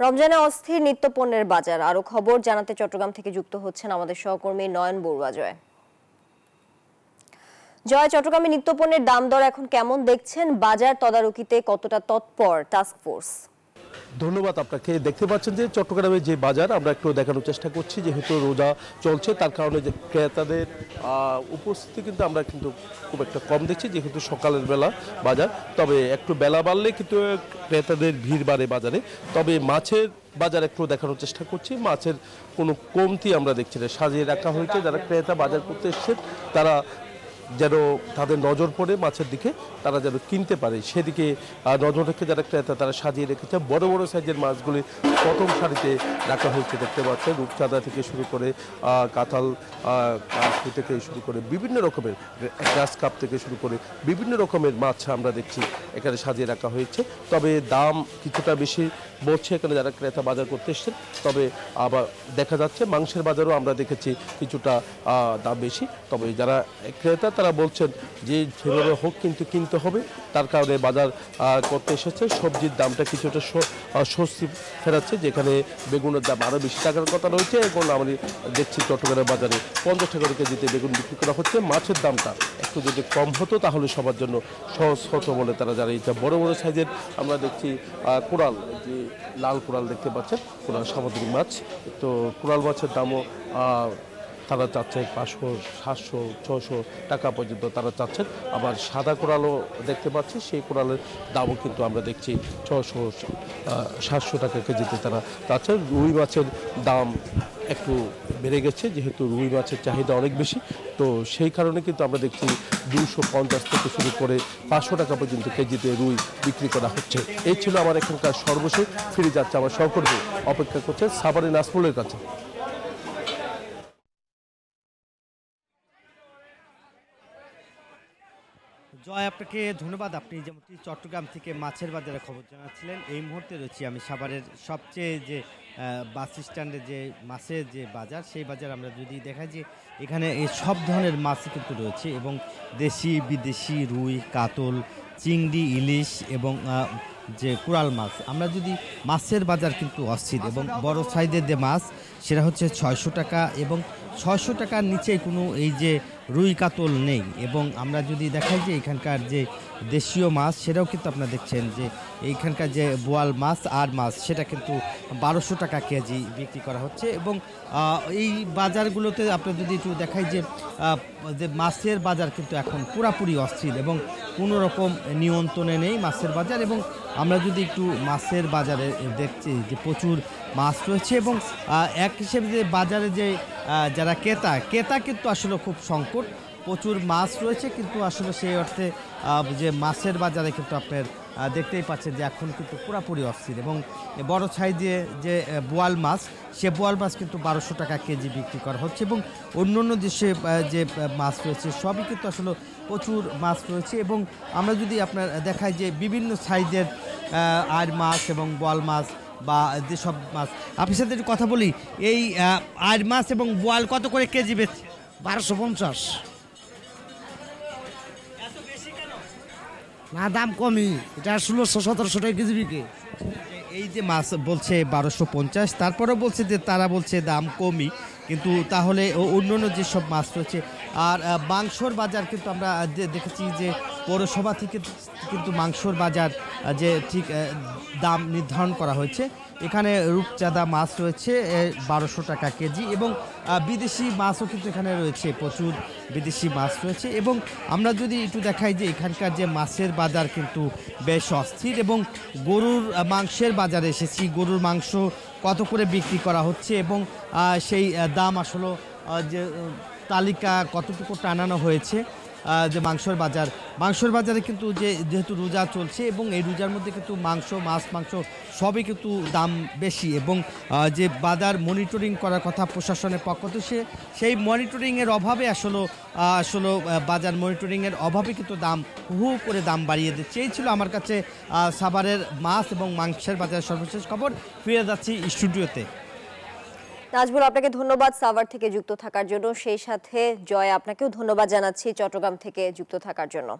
রমজানে অস্থির নিত্যপণ্যের বাজার। আরো খবর জানাতে চট্টগ্রাম থেকে যুক্ত হচ্ছেন আমাদের সহকর্মী নয়ন বড়ুয়া। জয়, চট্টগ্রামে নিত্যপণ্যের দাম দর এখন কেমন দেখছেন? বাজার তদারকিতে কতটা তৎপর টাস্ক ফোর্স? ধন্যবাদ আপনাকে। দেখতে পাচ্ছেন যে চট্টগ্রামের যে বাজার আমরা একটু দেখানোর চেষ্টা করছি, যেহেতু রোজা চলছে তার কারণে যে ক্রেতাদের উপস্থিতি কিন্তু আমরা কিন্তু খুব একটা কম দেখছি, যেহেতু সকালের বেলা বাজার। তবে একটু বেলা বাড়লে কিন্তু ক্রেতাদের ভিড় বাড়ে বাজারে। তবে মাছের বাজার একটু দেখানোর চেষ্টা করছি, মাছের কোনো কমতি আমরা দেখছি না। সাজিয়ে রাখা হয়েছে, যারা ক্রেতা বাজার করতে এসছেন তারা যেন তাদের নজর পড়ে মাছের দিকে, তারা যেন কিনতে পারে সেদিকে নজর রেখে যারা ক্রেতা তারা সাজিয়ে রেখেছে। বড় বড় সাইজের মাছগুলি প্রথম সারিতে রাখা হয়েছে। দেখতে পাচ্ছেন রূপচাঁদা থেকে শুরু করে কাঁঠাল থেকে শুরু করে বিভিন্ন রকমের গ্রাস কাপ থেকে শুরু করে বিভিন্ন রকমের মাছ আমরা দেখছি এখানে সাজিয়ে রাখা হয়েছে। তবে দাম কিছুটা বেশি বলছে এখানে যারা ক্রেতা বাজার করতে এসছেন। তবে আবার দেখা যাচ্ছে মাংসের বাজারও আমরা দেখেছি কিছুটা দাম বেশি। তবে যারা ক্রেতা তারা বলছেন যে যেভাবে হোক কিন্তু কিনতে হবে, তার কারণে বাজার করতে এসেছে। সবজির দামটা কিছুটা স্বস্তি ফেরাচ্ছে, যেখানে বেগুনের দাম আরও বেশি টাকার কথা রয়েছে। এখন আমি দেখছি চট্টগ্রামের বাজারে 50 টাকা কেজিতে বেগুন বিক্রি করা হচ্ছে। মাছের দামটা একটু যদি কম হতো তাহলে সবার জন্য সহজ হতো বলে তারা জানিয়েছে। বড় বড় সাইজের আমরা দেখছি কোরাল, যে লাল কোরাল দেখতে পাচ্ছেন, কোরাল সামুদ্রিক মাছ। তো কোরাল মাছের দামও তারা চাচ্ছে 500, 700, 600 টাকা পর্যন্ত তারা চাচ্ছেন। আবার সাদা কোরালও দেখতে পাচ্ছি, সেই কোরালের দামও কিন্তু আমরা দেখছি 600, 700 টাকা কেজিতে তারা চাচ্ছেন। রুই মাছের দাম একটু বেড়ে গেছে, যেহেতু রুই মাছের চাহিদা অনেক বেশি। তো সেই কারণে কিন্তু আমরা দেখছি 250 থেকে শুরু করে 500 টাকা পর্যন্ত কেজিতে রুই বিক্রি করা হচ্ছে। এই ছিল আমার এখানকার সর্বশেষ। ফিরে যাচ্ছে আমার সহকর্মী, অপেক্ষা করছে সাভারের নাজমুলের কাছে। জয়, আপনাকে ধন্যবাদ। আপনি যেমনটি চট্টগ্রাম থেকে মাছের বাজারে খবর জানাচ্ছিলেন, এই মুহূর্তে রয়েছি আমি সাভারের সবচেয়ে যে বাস স্ট্যান্ডে যে মাছের যে বাজার, সেই বাজার আমরা যদি দেখাই যে এখানে এই সব ধরনের মাছই কিন্তু রয়েছে, এবং দেশি বিদেশি রুই, কাতল, চিংড়ি, ইলিশ এবং যে কোরাল মাছ। আমরা যদি মাছের বাজার কিন্তু অস্থির, এবং বড় সাইজের যে মাছ সেটা হচ্ছে 600 টাকা, এবং 600 টাকার নিচে কোনো এই যে রুই কাতল নেই। এবং আমরা যদি দেখাই যে এখানকার যে দেশীয় মাছ সেটাও কিন্তু আপনারা দেখছেন যে এইখানকার যে বোয়াল মাছ আর মাছ সেটা কিন্তু 1200 টাকা কেজি বিক্রি করা হচ্ছে। এবং এই বাজারগুলোতে আপনারা যদি একটু দেখাই যে মাছের বাজার কিন্তু এখন পুরাপুরি অস্থির, এবং কোনো রকম নিয়ন্ত্রণে নেই মাছের বাজার। এবং আমরা যদি একটু মাছের বাজারে দেখছি যে প্রচুর মাছ রয়েছে, এবং এক হিসেবে যে বাজারে যে যারা ক্রেতা কিন্তু আসলে খুব সংকট। প্রচুর মাছ রয়েছে, কিন্তু আসলে সেই অর্থে যে মাছের বাজারে কিন্তু আপনার দেখতেই পাচ্ছেন যে এখন কিন্তু পুরাপুরি অস্থির। এবং বড় সাইজে যে বোয়াল মাছ, সে বোয়াল মাছ কিন্তু 1200 টাকা কেজি বিক্রি করা হচ্ছে। এবং অন্য দেশে যে মাছ রয়েছে সবই কিন্তু আসলে প্রচুর মাছ রয়েছে। এবং আমরা যদি আপনার দেখাই যে বিভিন্ন সাইজের আর মাছ এবং বোয়াল মাছ বা যেসব মাছ, আপনার সাথে একটু কথা বলি, এই আর মাছ এবং বোয়াল কত করে কেজি বেচছে? 1250। না, দাম কমই, এটা 1600-1700 টাকা কেজি বিকে। এই যে মাছ বলছে 1250, তারপরে বলছে যে তারা বলছে দাম কমই, কিন্তু তাহলে অন্যান্য যেসব মাছ রয়েছে। আর মাংসর বাজার কিন্তু আমরা দেখেছি যে পৌরসভা থেকে কিন্তু মাংসর বাজার যে ঠিক দাম নির্ধারণ করা হয়েছে। এখানে রূপচাঁদা মাছ রয়েছে 1200 টাকা কেজি, এবং বিদেশি মাছও কিন্তু এখানে রয়েছে, প্রচুর বিদেশি মাছ রয়েছে। এবং আমরা যদি একটু দেখাই যে এখানকার যে মাছের বাজার কিন্তু বেশ অস্থির। এবং গরুর মাংসের বাজারে এসেছি, গরুর মাংস কত করে বিক্রি করা হচ্ছে, এবং সেই দাম আসলে যে তালিকা কতটুকু টানানো হয়েছে। যে মাংসর বাজারে কিন্তু যেহেতু রোজা চলছে, এবং এই রোজার মধ্যে কিন্তু মাংস, মাছ, সবই কিন্তু দাম বেশি। এবং যে বাজার মনিটরিং করার কথা প্রশাসনের পক্ষ থেকে, সেই মনিটরিংয়ের অভাবে আসলে বাজার মনিটরিংয়ের অভাবে কিন্তু দাম হু করে দাম বাড়িয়ে দিচ্ছে। এই ছিল আমার কাছে সাভারের মাছ এবং মাংসের বাজারের সর্বশেষ খবর। ফিরে যাচ্ছি স্টুডিওতে। নাজমুল, আপনাকে ধন্যবাদ সাভার থেকে যুক্ত থাকার জন্য। সেই সাথে জয়, আপনাকেও ধন্যবাদ জানাচ্ছি চট্টগ্রাম থেকে যুক্ত থাকার জন্য।